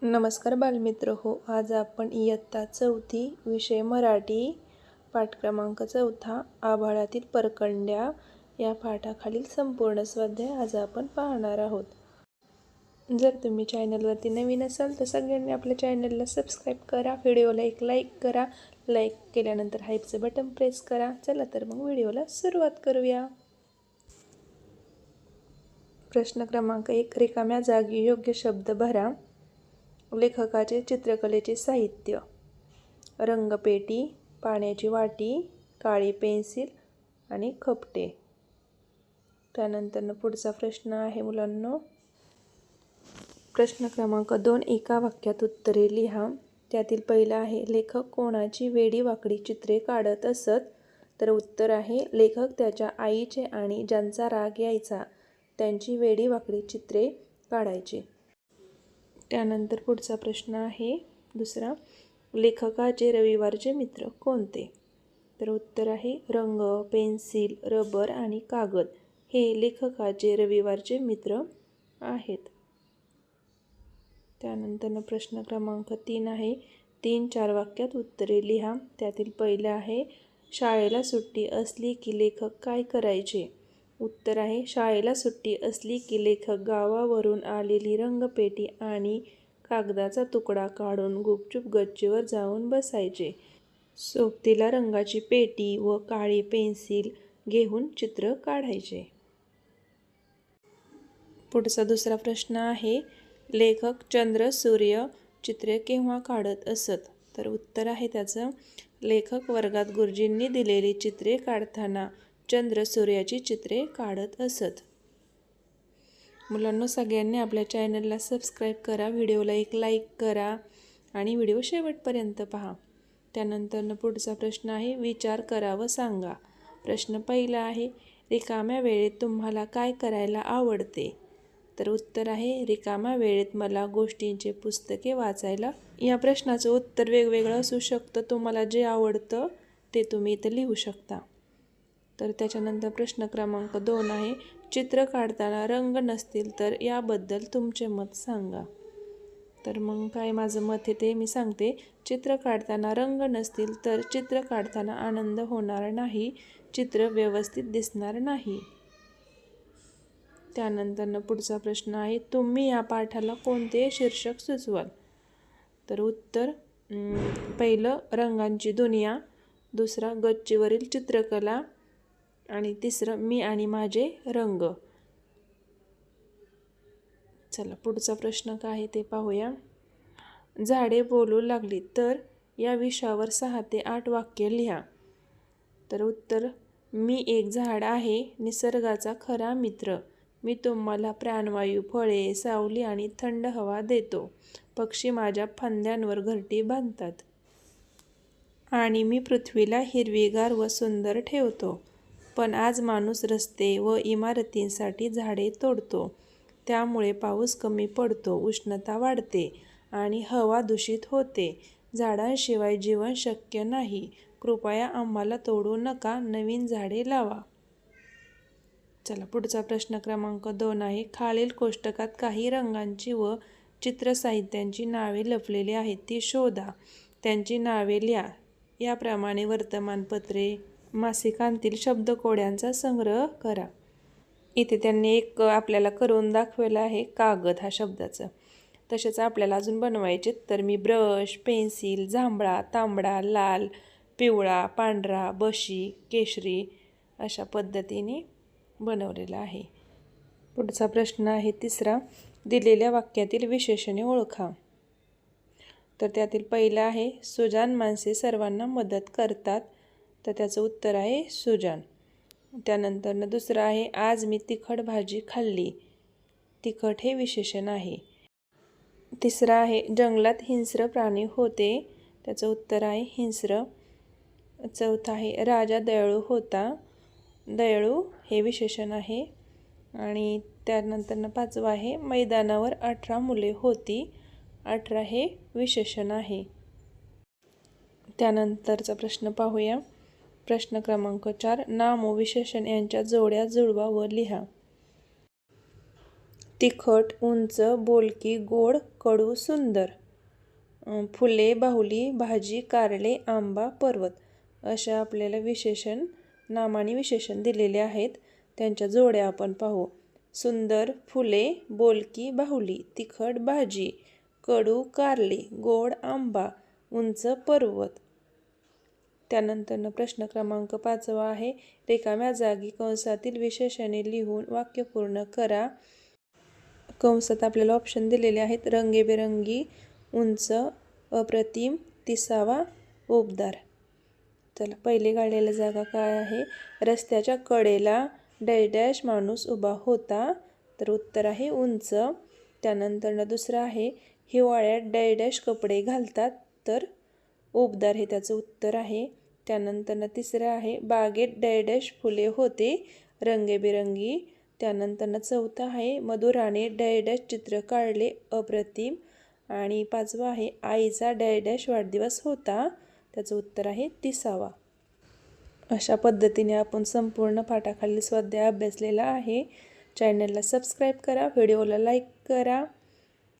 नमस्कार बालमित्र हो. आज आपण इयत्ता 4थी विषय मराठी पाठ क्रमांक 4 आभाळातील परकंड्या या पाठाखालील संपूर्ण स्वाध्याय आज आपण पाहणार आहोत. जर तुम्ही चॅनलवरती नवीन असाल तर सगळ्यांनी आपल्या चॅनलला सबस्क्राईब करा, व्हिडिओला एक लाईक करा. लाईक केल्यानंतर हाईपचं बटन प्रेस करा. चला तर मग व्हिडिओला सुरुवात करूया. प्रश्न क्रमांक 1, रिकाम्या जागी योग्य शब्द भरा. लेखकाचे चित्रकलेचे साहित्य: रंगपेटी, पाण्याची वाटी, काळी पेन्सिल आणि खपटे. त्यानंतर पुढचा प्रश्न आहे मुलांनो, प्रश्न क्रमांक 2, एका वाक्यात उत्तरे लिहा. त्यातील पहिला आहे, लेखक कोणाची वेडी वाकडी चित्रे काढत असत? तर उत्तर आहे, लेखक त्याच्या आईचे आणि ज्यांचा राग यायचा त्यांची वेडी वाकडी चित्रे काढायचे. त्यानंतर पुढचा प्रश्न आहे दुसरा, लेखकाचे रविवारचे मित्र कोणते? तर उत्तर आहे, रंग, पेन्सिल, रबर आणि कागद हे लेखकाचे रविवारचे मित्र आहेत. त्यानंतर प्रश्न क्रमांक 3 आहे, 3-4 वाक्यात उत्तरे लिहा. त्यातील पहिलं आहे, शाळेला सुट्टी असली की लेखक काय करायचे? उत्तर आहे, शाळेला सुट्टी असली की लेखक गावावरून आलेली रंगपेटी आणि कागदाचा तुकडा काढून गुपचूप गच्चीवर जाऊन बसायचे. सोबतीला रंगाची पेटी व काळी पेन्सिल घेऊन चित्र काढायचे. पुढचा दुसरा प्रश्न आहे, लेखक चंद्र सूर्य चित्रे केव्हा काढत असत? तर उत्तर आहे त्याचं, लेखक वर्गात गुरुजींनी दिलेली चित्रे काढताना चंद्र सूर्याची चित्रे काढत असत. मुलांनो, सगळ्यांनी आपल्या चॅनलला सबस्क्राईब करा, व्हिडिओला एक लाईक करा आणि व्हिडिओ शेवटपर्यंत पहा. त्यानंतर पुढचा प्रश्न आहे, विचार करा व सांगा. प्रश्न पहिला आहे, रिकाम्या वेळेत तुम्हाला काय करायला आवडते? तर उत्तर आहे, रिकाम्या वेळेत मला गोष्टींचे पुस्तके वाचायला. या प्रश्नाचं उत्तर वेगवेगळं असू शकतं. तुम्हाला जे आवडतं ते तुम्ही इथं लिहू शकता. तर त्याच्यानंतर प्रश्न क्रमांक 2 आहे, चित्र काढताना रंग नसतील तर याबद्दल तुमचे मत सांगा. तर मग काय माझं मत आहे ते मी सांगते. चित्र काढताना रंग नसतील तर चित्र काढताना आनंद होणार नाही, चित्र व्यवस्थित दिसणार नाही. त्यानंतर पुढचा प्रश्न आहे, तुम्ही या पाठाला कोणते शीर्षक सुचवाल? तर उत्तर, पहिलं रंगांची दुनिया, दुसरा गच्चीवरील चित्रकला आणि तिसरं मी आणि माझे रंग. चला पुढचा प्रश्न काय आहे ते पाहूया. झाडे बोलू लागली तर या विषयावर 6 ते 8 वाक्य लिहा. तर उत्तर, मी एक झाड आहे, निसर्गाचा खरा मित्र. मी तुम्हाला प्राणवायू, फळे, सावली आणि थंड हवा देतो. पक्षी माझ्या फांद्यांवर घरटी बांधतात आणि मी पृथ्वीला हिरवीगार व सुंदर ठेवतो. पण आज माणूस रस्ते व इमारतींसाठी झाडे तोडतो. त्यामुळे पाऊस कमी पडतो, उष्णता वाढते आणि हवा दूषित होते. झाडांशिवाय जीवन शक्य नाही. कृपया आम्हाला तोडू नका, नवीन झाडे लावा. चला पुढचा प्रश्न क्रमांक 2 आहे, खालील कोष्टकात काही रंगांची व चित्रसाहित्यांची नावे लपलेली आहेत, ती शोधा. त्यांची नावे लिहा. याप्रमाणे वर्तमानपत्रे, मासिकांतील शब्दकोड्यांचा संग्रह करा. इथे त्यांनी एक आपल्याला करून दाखवलं आहे कागद हा शब्दाचं. तसेच आपल्याला अजून बनवायचे. तर मी ब्रश, पेन्सिल, जांभळा, तांबडा, लाल, पिवळा, पांढरा, बशी, केशरी अशा पद्धतीने बनवलेला आहे. पुढचा प्रश्न आहे तिसरा, दिलेल्या वाक्यातील विशेषणे ओळखा. तर त्यातील पहिलं आहे, सुजाण माणसे सर्वांना मदत करतात. तर त्याचं उत्तर आहे सुजाण. त्यानंतर दुसरं आहे, आज मी तिखट भाजी खाल्ली. तिखट हे विशेषण आहे. तिसरं आहे, जंगलात हिंस्र प्राणी होते. त्याचं उत्तर आहे हिंस्र. चौथं आहे, राजा दयाळू होता. दयाळू हे विशेषण आहे. आणि त्यानंतर 5वं आहे, मैदानावर 18 मुले होती. 18 हे विशेषण आहे. त्यानंतरचा प्रश्न पाहूया. प्रश्न क्रमांक 4, नाम व विशेषण यांच्या जोड्या जुळवा व लिहा. तिखट, उंच, बोलकी, गोड, कडू, सुंदर. फुले, बाहुली, भाजी, कारले, आंबा, पर्वत. अशा आपल्याला विशेषण नामाने विशेषण दिलेले आहेत. त्यांच्या जोड्या आपण पाहू. सुंदर फुले, बोलकी बाहुली, तिखट भाजी, कडू कारले, गोड आंबा, उंच पर्वत. त्यानंतर प्रश्न क्रमांक 5 आहे. रिकाम्या जागी कंसातील विशेषणे लिहून वाक्य पूर्ण करा. कंसात आपल्याला ऑप्शन दिलेले आहेत. रंगीबेरंगी, उंच, अप्रतिम, तिसावा, उबदार. चला, पहिले काढलेली जागा काय आहे? रस्त्याच्या कडेला डॅश डॅश माणूस उभा होता. तर उत्तर आहे उंच. त्यानंतर दुसरं आहे. हिवाळ्यात डॅश डॅश कपडे घालतात. तर उबदार हे त्याचं उत्तर आहे. त्यानंतर तिसरं आहे. बागेत डॅश डॅश फुले होते रंगीबेरंगी. त्यानंतर चौथं आहे. मधुराने डॅश डॅश चित्र काढले अप्रतिम. आणि 5वं आहे. आईचा डॅश डॅश वाढदिवस होता. त्याचं उत्तर आहे 30वा. अशा पद्धतीने आपण संपूर्ण पाठाखालील स्वाध्याय अभ्यासलेला आहे. चॅनलला सबस्क्राईब करा, व्हिडिओला लाईक करा.